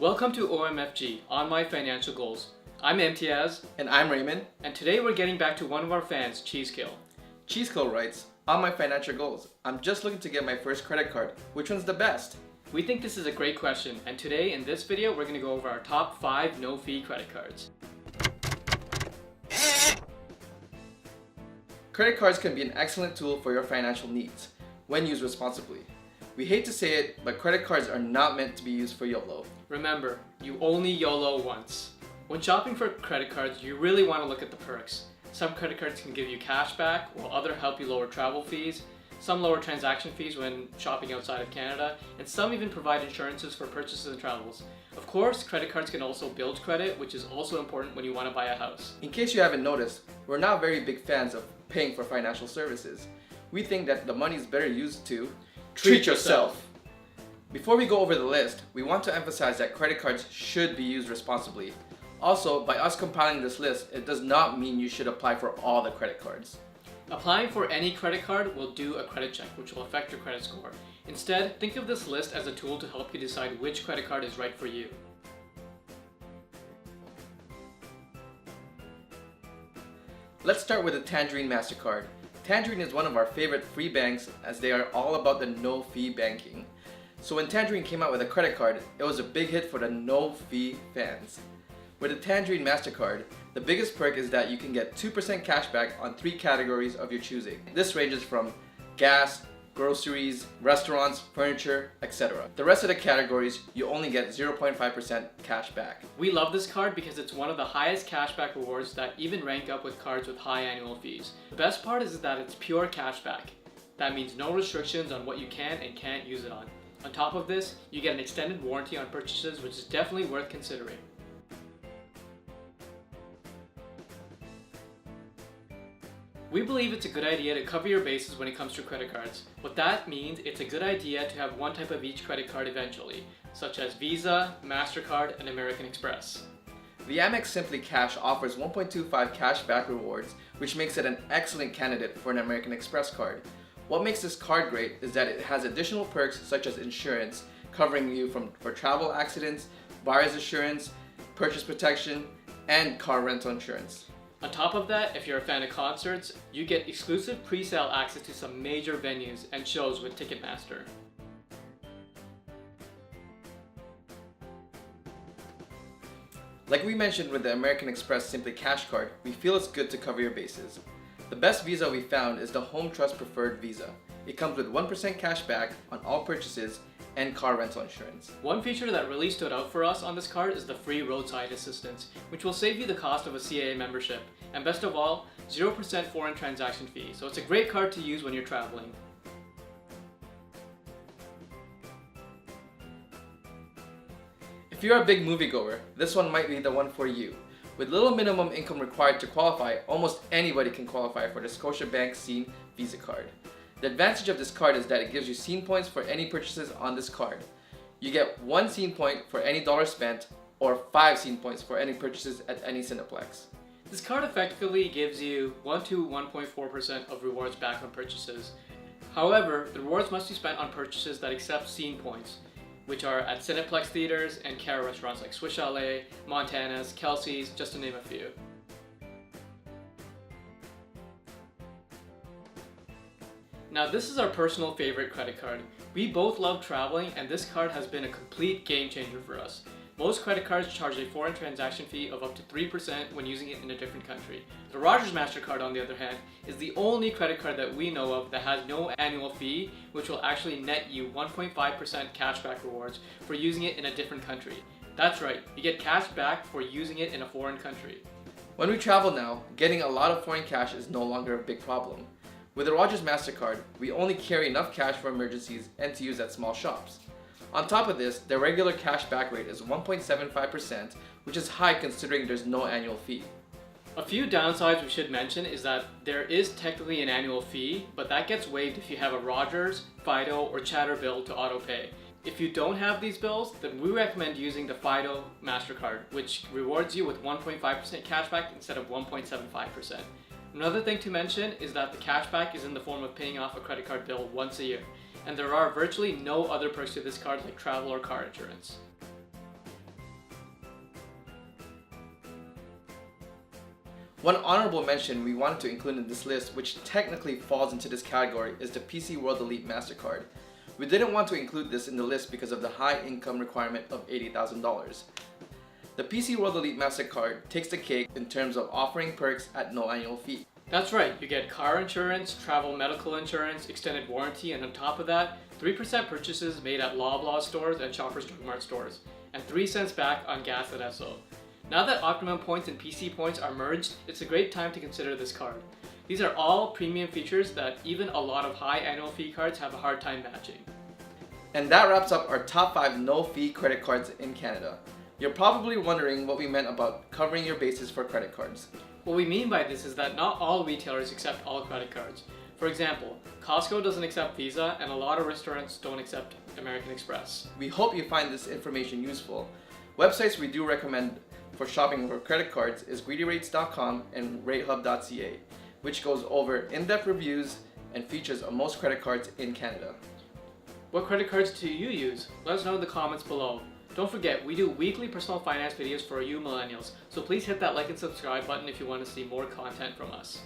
Welcome to OMFG, On My Financial Goals. I'm Imtiaz. And I'm Raymond. And today we're getting back to one of our fans, Cheesekill. Cheesekill writes, on my financial goals, I'm just looking to get my first credit card. Which one's the best? We think this is a great question, and today in this video we're going to go over our top 5 no-fee credit cards. Credit cards can be an excellent tool for your financial needs, when used responsibly. We hate to say it, but credit cards are not meant to be used for YOLO. Remember, you only YOLO once. When shopping for credit cards, you really want to look at the perks. Some credit cards can give you cash back, while others help you lower travel fees. Some lower transaction fees when shopping outside of Canada, and some even provide insurances for purchases and travels. Of course, credit cards can also build credit, which is also important when you want to buy a house. In case you haven't noticed, we're not very big fans of paying for financial services. We think that the money is better used to treat yourself. Before we go over the list, we want to emphasize that credit cards should be used responsibly. Also, by us compiling this list, it does not mean you should apply for all the credit cards. Applying for any credit card will do a credit check, which will affect your credit score. Instead, think of this list as a tool to help you decide which credit card is right for you. Let's start with the Tangerine MasterCard. Tangerine is one of our favorite free banks as they are all about the no-fee banking. So when Tangerine came out with a credit card, it was a big hit for the no-fee fans. With the Tangerine MasterCard, the biggest perk is that you can get 2% cash back on 3 categories of your choosing. This ranges from gas, groceries, restaurants, furniture, etc. The rest of the categories, you only get 0.5% cash back. We love this card because it's one of the highest cashback rewards that even rank up with cards with high annual fees. The best part is that it's pure cashback. That means no restrictions on what you can and can't use it on. On top of this, you get an extended warranty on purchases, which is definitely worth considering. We believe it's a good idea to cover your bases when it comes to credit cards. What that means, it's a good idea to have one type of each credit card eventually, such as Visa, Mastercard, and American Express. The Amex Simply Cash offers 1.25 cash back rewards, which makes it an excellent candidate for an American Express card. What makes this card great is that it has additional perks such as insurance, covering you for travel accidents, buyer's insurance, purchase protection, and car rental insurance. On top of that, if you're a fan of concerts, you get exclusive pre-sale access to some major venues and shows with Ticketmaster. Like we mentioned with the American Express Simply Cash card, we feel it's good to cover your bases. The best Visa we found is the Home Trust Preferred Visa. It comes with 1% cash back on all purchases and car rental insurance. One feature that really stood out for us on this card is the free roadside assistance, which will save you the cost of a CAA membership. And best of all, 0% foreign transaction fee, so it's a great card to use when you're traveling. If you're a big moviegoer, this one might be the one for you. With little minimum income required to qualify, almost anybody can qualify for the Scotiabank Scene Visa card. The advantage of this card is that it gives you scene points for any purchases on this card. You get 1 scene point for any dollar spent, or 5 scene points for any purchases at any Cineplex. This card effectively gives you 1 to 1.4% of rewards back on purchases. However, the rewards must be spent on purchases that accept scene points, which are at Cineplex theaters and Cara restaurants like Swiss Chalet, Montana's, Kelsey's, just to name a few. Now this is our personal favorite credit card. We both love traveling and this card has been a complete game changer for us. Most credit cards charge a foreign transaction fee of up to 3% when using it in a different country. The Rogers Mastercard, on the other hand, is the only credit card that we know of that has no annual fee, which will actually net you 1.5% cashback rewards for using it in a different country. That's right, you get cash back for using it in a foreign country. When we travel now, getting a lot of foreign cash is no longer a big problem. With the Rogers Mastercard, we only carry enough cash for emergencies and to use at small shops. On top of this, the regular cash back rate is 1.75%, which is high considering there's no annual fee. A few downsides we should mention is that there is technically an annual fee, but that gets waived if you have a Rogers, Fido, or Chatter bill to auto-pay. If you don't have these bills, then we recommend using the Fido Mastercard, which rewards you with 1.5% cashback instead of 1.75%. Another thing to mention is that the cashback is in the form of paying off a credit card bill once a year, and there are virtually no other perks to this card like travel or car insurance. One honorable mention we wanted to include in this list, which technically falls into this category, is the PC World Elite MasterCard. We didn't want to include this in the list because of the high income requirement of $80,000. The PC World Elite MasterCard takes the cake in terms of offering perks at no annual fee. That's right, you get car insurance, travel medical insurance, extended warranty, and on top of that, 3% purchases made at Loblaw stores and Shoppers Drug Mart stores, and 3 cents back on gas at Esso. Now that Optimum Points and PC Points are merged, it's a great time to consider this card. These are all premium features that even a lot of high annual fee cards have a hard time matching. And that wraps up our top 5 no-fee credit cards in Canada. You're probably wondering what we meant about covering your bases for credit cards. What we mean by this is that not all retailers accept all credit cards. For example, Costco doesn't accept Visa and a lot of restaurants don't accept American Express. We hope you find this information useful. Websites we do recommend for shopping for credit cards is greedyrates.com and ratehub.ca, which goes over in-depth reviews and features of most credit cards in Canada. What credit cards do you use? Let us know in the comments below. Don't forget, we do weekly personal finance videos for you millennials, so please hit that like and subscribe button if you want to see more content from us.